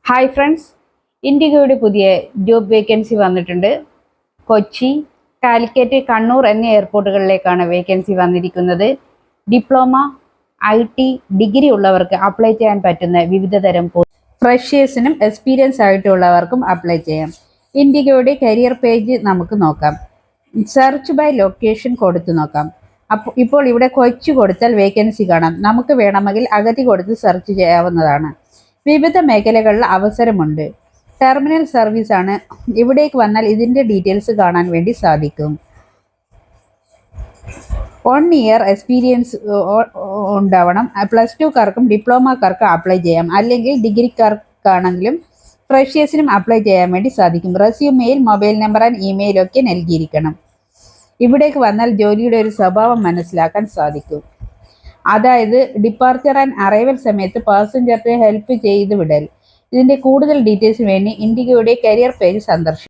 Hi friends, ഇൻഡിഗോയുടെ പുതിയ job vacancy വന്നിട്ടുണ്ട്. കൊച്ചി, കാലിക്കറ്റ്, കണ്ണൂർ എന്നീ എയർപോർട്ടുകളിലേക്കാണ് വേക്കൻസി വന്നിരിക്കുന്നത്. ഡിപ്ലോമ, IT, ഡിഗ്രി ഉള്ളവർക്ക് അപ്ലൈ ചെയ്യാൻ പറ്റുന്ന വിവിധ തരം ഫ്രഷേഴ്സിനും എക്സ്പീരിയൻസ് ആയിട്ടുള്ളവർക്കും അപ്ലൈ ചെയ്യാം. ഇൻഡിഗോയുടെ കരിയർ പേജ് നമുക്ക് നോക്കാം. സെർച്ച് ബൈ ലൊക്കേഷൻ കൊടുത്തു നോക്കാം. ഇപ്പോൾ ഇവിടെ കൊച്ചി കൊടുത്താൽ വേക്കൻസി കാണാം. നമുക്ക് വേണമെങ്കിൽ അഗതി കൊടുത്ത് സെർച്ച് ചെയ്യാവുന്നതാണ്. വിവിധ മേഖലകളിൽ അവസരമുണ്ട്. ടെർമിനൽ സർവീസ് ആണ്. ഇവിടേക്ക് വന്നാൽ ഇതിൻ്റെ ഡീറ്റെയിൽസ് കാണാൻ വേണ്ടി സാധിക്കും. 1 ഇയർ എക്സ്പീരിയൻസ് ഉണ്ടാവണം. +2കാർക്കും ഡിപ്ലോമക്കാർക്കും അപ്ലൈ ചെയ്യാം. അല്ലെങ്കിൽ ഡിഗ്രിക്കാർക്കാണെങ്കിലും ഫ്രഷേഴ്സിനും അപ്ലൈ ചെയ്യാൻ വേണ്ടി സാധിക്കും. റെസ്യൂമെയിൽ മൊബൈൽ നമ്പർ ആൻഡ് ഇമെയിൽ ഒക്കെ നൽകിയിരിക്കണം. ഇവിടേക്ക് വന്നാൽ ജോലിയുടെ ഒരു സ്വഭാവം മനസ്സിലാക്കാൻ സാധിക്കും. അതായത് ഡിപ്പാർച്ചർ ആൻഡ് അറൈവൽ സമയത്ത് പാസഞ്ചറിനെ ഹെൽപ്പ് ചെയ്ത് വിടൽ. ഇതിൻ്റെ കൂടുതൽ ഡീറ്റെയിൽസിന് വേണ്ടി ഇൻഡിഗോയുടെ കരിയർ പേജ് സന്ദർശിക്കും.